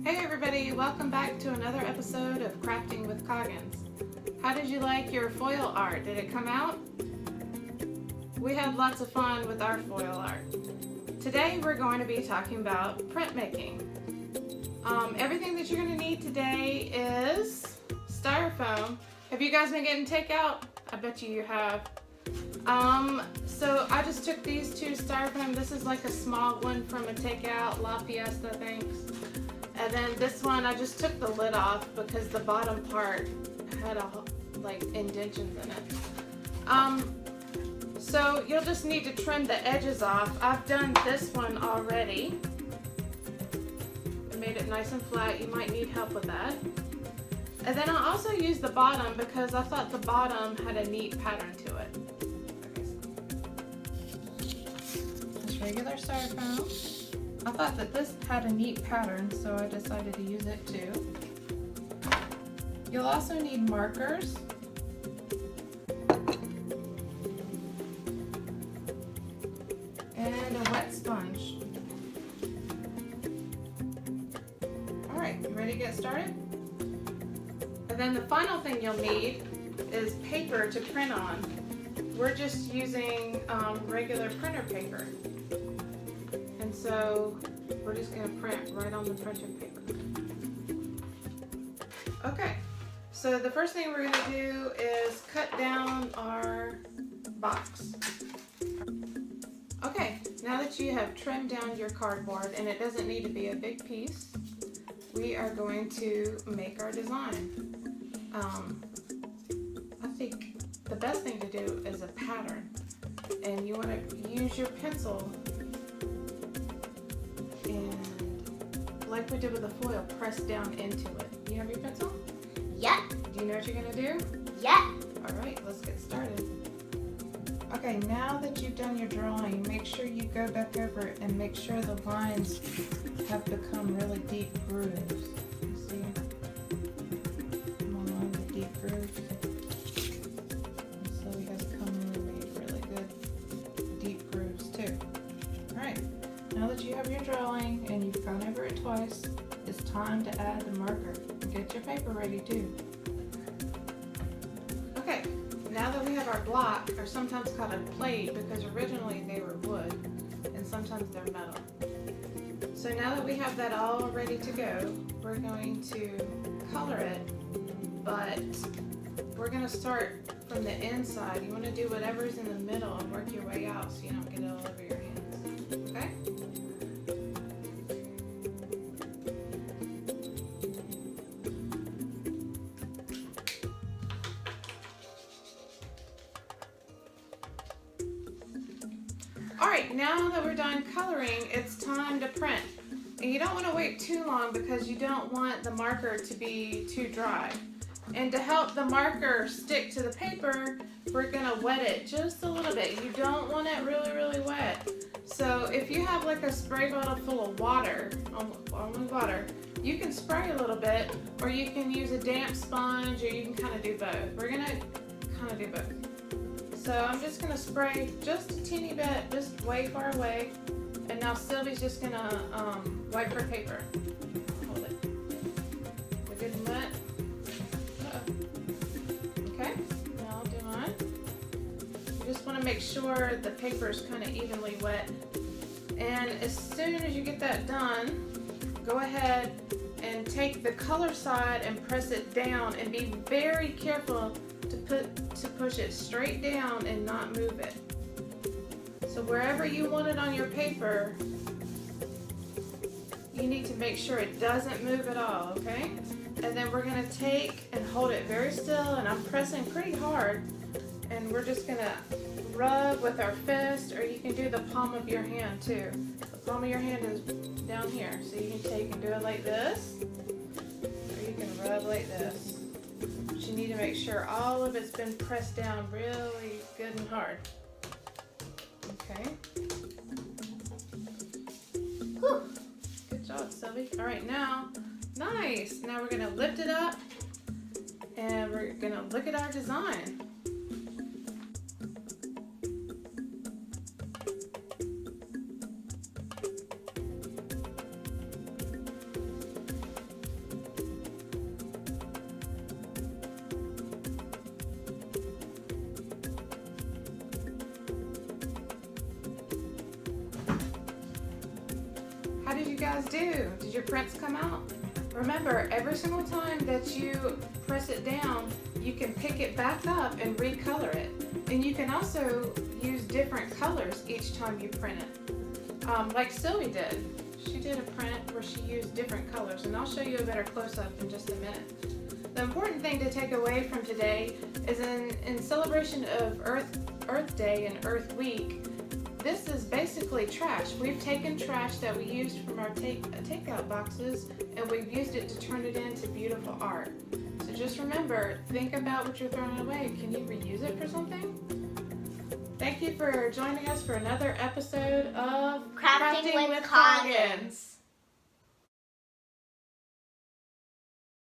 Hey everybody, welcome back to another episode of Crafting with Coggins. How did you like your foil art? Did it come out? We had lots of fun with our foil art. Today we're going to be talking about printmaking. Everything that you're going to need today is styrofoam. Have you guys been getting takeout? I bet you have. So I just took these two styrofoam. This is like a small one from a takeout, La Fiesta, thanks. And then this one, I just took the lid off because the bottom part had like indentions in it. So you'll just need to trim the edges off. I've done this one already. I made it nice and flat. You might need help with that. And then I also used the bottom because I thought the bottom had a neat pattern to it. Just regular styrofoam. I thought that this had a neat pattern, so I decided to use it too. You'll also need markers. And a wet sponge. Alright, you ready to get started? And then the final thing you'll need is paper to print on. We're just using regular printer paper. And so we're just going to print right on the printer paper. Okay, so the first thing we're going to do is cut down our box. Okay, now that you have trimmed down your cardboard, and it doesn't need to be a big piece, we are going to make our design. I think the best thing to do is a pattern, and you want to use your pencil and, like we did with the foil, press down into it. You have your pencil? Yep. Do you know what you're going to do? Yep. All right, let's get started. Okay, now that you've done your drawing, make sure you go back over it and make sure the lines have become really deep grooves. You see? Come along the deep grooves. And so you guys come in and make really good deep grooves too. All right, now that you have your drawing and you've gone over it twice, it's time to add the marker. Get your paper ready too. Okay, now that we have our block, or sometimes called a plate because originally they were wood and sometimes they're metal. So now that we have that all ready to go, we're going to color it, but we're going to start from the inside. You want to do whatever's in the middle and work your way out so you don't get it all over your hands. Okay? Alright, now that we're done coloring, it's time to print. And you don't want to wait too long because you don't want the marker to be too dry. And to help the marker stick to the paper, we're going to wet it just a little bit. You don't want it really, really wet. So if you have like a spray bottle full of water, only water, you can spray a little bit, or you can use a damp sponge, or you can kind of do both. We're going to kind of do both. So I'm just going to spray just a teeny bit, just way far away. And now Sylvie's just going to wipe her paper. Hold it. We're good and wet. Okay, now I'll do mine. You just want to make sure the paper is kind of evenly wet. And as soon as you get that done, go ahead and take the color side and press it down, and be very careful to push it straight down and not move it. So wherever you want it on your paper, you need to make sure it doesn't move at all, okay? And then we're going to take and hold it very still, and I'm pressing pretty hard, and we're just going to rub with our fist, or you can do the palm of your hand too. The palm of your hand is down here, so you can take and do it like this, or you can rub like this. But you need to make sure all of it's been pressed down really good and hard. Okay. Whew. Good job, Sylvie. All right, now, nice. Now we're gonna lift it up, and we're gonna look at our design. How did you guys do? Did your prints come out? Remember, every single time that you press it down, you can pick it back up and recolor it. And you can also use different colors each time you print it. Like Sylvie did. She did a print where she used different colors, and I'll show you a better close-up in just a minute. The important thing to take away from today is in celebration of Earth Day and Earth Week, this is basically trash. We've taken trash that we used from our takeout boxes and we've used it to turn it into beautiful art. So just remember, think about what you're throwing away. Can you reuse it for something? Thank you for joining us for another episode of Crafting with Coggins.